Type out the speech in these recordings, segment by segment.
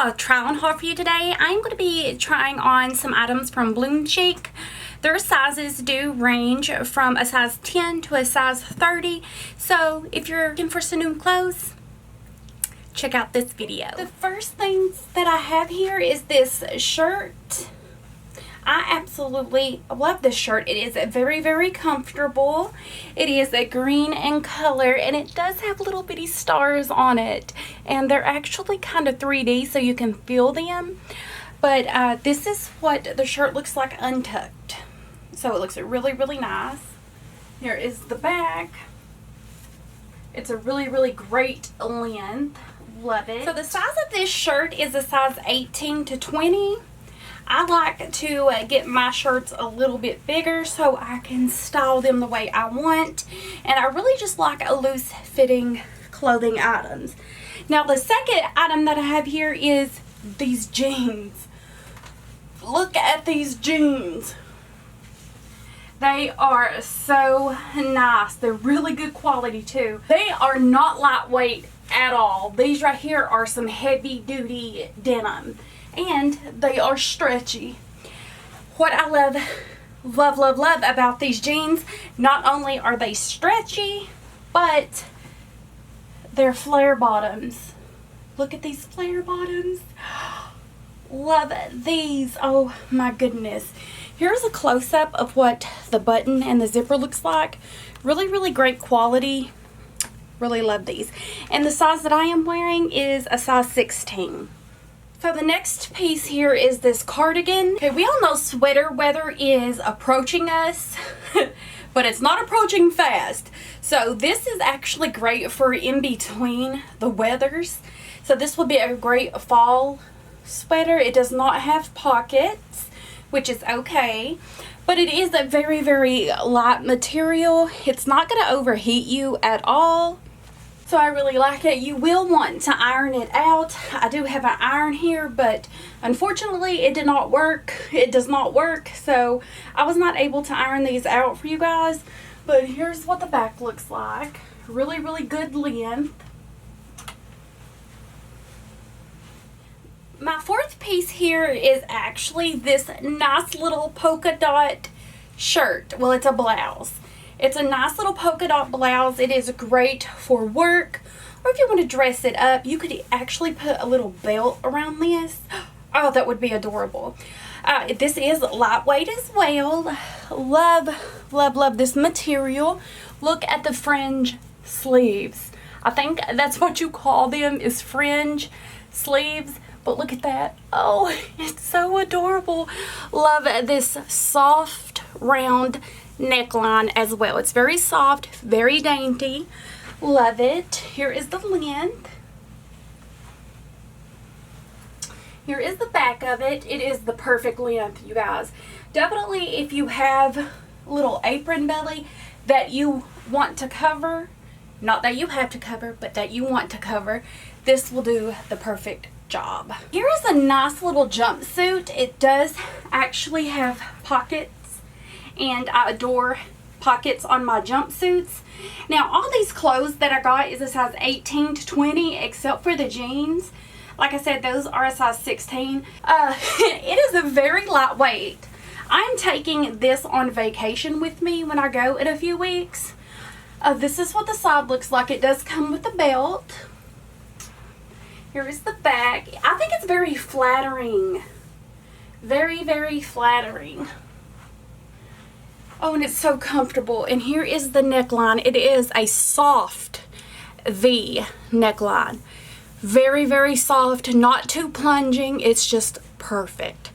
a try on haul for you today. I'm going to be trying on some items from BloomChic. Their sizes do range from a size 10 to a size 30. So if you're looking for some new clothes, check out this video. The first things that I have here is this shirt. I absolutely love this shirt. It is very, very comfortable. It is a green in color and it does have little bitty stars on it. And they're actually kind of 3D so you can feel them. But this is what the shirt looks like untucked. So it looks really, really nice. Here is the back. It's a really, really great length. Love it. So the size of this shirt is a size 18 to 20. I like to get my shirts a little bit bigger so I can style them the way I want. And I really just like a loose fitting clothing items. Now the second item that I have here is these jeans. Look at these jeans. They are so nice. They're really good quality too. They are not lightweight at all. These right here are some heavy duty denim. And they are stretchy. What I love about these jeans, not only are they stretchy, but they're flare bottoms. Look at these flare bottoms. Love these. Oh my goodness. Here's a close-up of what the button and the zipper looks like. Really, really great quality. Really love these. And the size that I am wearing is a size 16. So the next piece here is this cardigan. Okay, we all know sweater weather is approaching us, but it's not approaching fast. So this is actually great for in between the weathers. So this will be a great fall sweater. It does not have pockets, which is okay, but it is a very, very light material. It's not going to overheat you at all. So I really like it. You will want to iron it out. I do have an iron here, but unfortunately it did not work. It does not work, so I was not able to iron these out for you guys. But here's what the back looks like. Really, really good length. My fourth piece here is actually this nice little polka dot shirt. Well, it's a blouse. It's a nice little polka dot blouse. It is great for work, or if you want to dress it up, you could actually put a little belt around this. Oh, that would be adorable. This is lightweight as well. Love this material. Look at the fringe sleeves. I think that's what you call them, is fringe sleeves. But look at that. Oh, it's so adorable. Love this soft, round neckline as well. It's very soft, very dainty. Love it. Here is the length. Here is the back of it. It is the perfect length, you guys. Definitely if you have a little apron belly that you want to cover, not that you have to cover, but that you want to cover, this will do the perfect job. Here is a nice little jumpsuit. It does actually have pockets, and I adore pockets on my jumpsuits. Now all these clothes that I got is a size 18 to 20 except for the jeans. Like I said, those are a size 16. It is a very lightweight. I'm taking this on vacation with me when I go in a few weeks. This is what the side looks like. It does come with a belt. Here is the back. I think it's very flattering. Very, very flattering. Oh, and it's so comfortable. And here is the neckline. It is a soft V neckline. Very, very soft. Not too plunging. It's just perfect.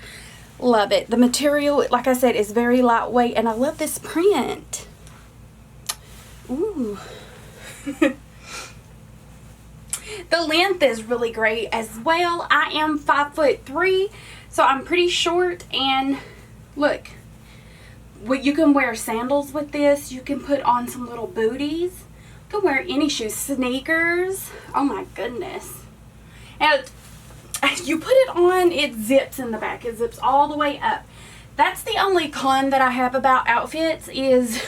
Love it. The material, like I said, is very lightweight. And I love this print. Ooh. The length is really great as well. I am 5'3", so I'm pretty short, and look, you can wear sandals with this. You can put on some little booties. You can wear any shoes, sneakers. Oh my goodness. And you put it on, it zips in the back. It zips all the way up. That's the only con that I have about outfits is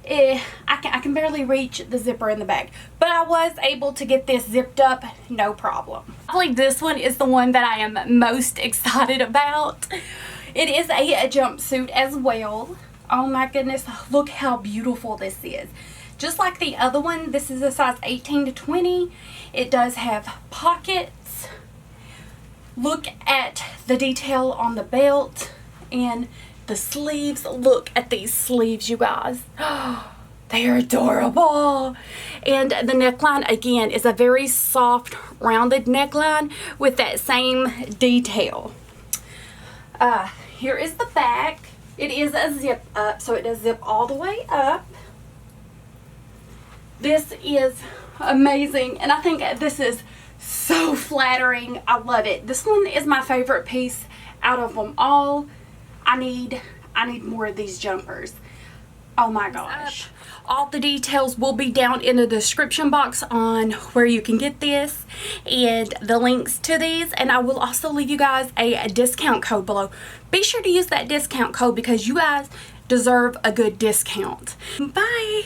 I can barely reach the zipper in the back, but I was able to get this zipped up no problem. I believe this one is the one that I am most excited about. It is a jumpsuit as well. Oh my goodness, look how beautiful this is. Just like the other one, this is a size 18 to 20. It does have pockets. Look at the detail on the belt and the sleeves. Look at these sleeves, you guys. They are adorable. And the neckline, again, is a very soft, rounded neckline with that same detail. Here is the back. It is a zip up, so it does zip all the way up. This is amazing, and I think this is so flattering. I love it. This one is my favorite piece out of them all. I need more of these jumpers. Oh my gosh. All the details will be down in the description box on where you can get this and the links to these, and I will also leave you guys a discount code below. Be sure to use that discount code because you guys deserve a good discount. Bye.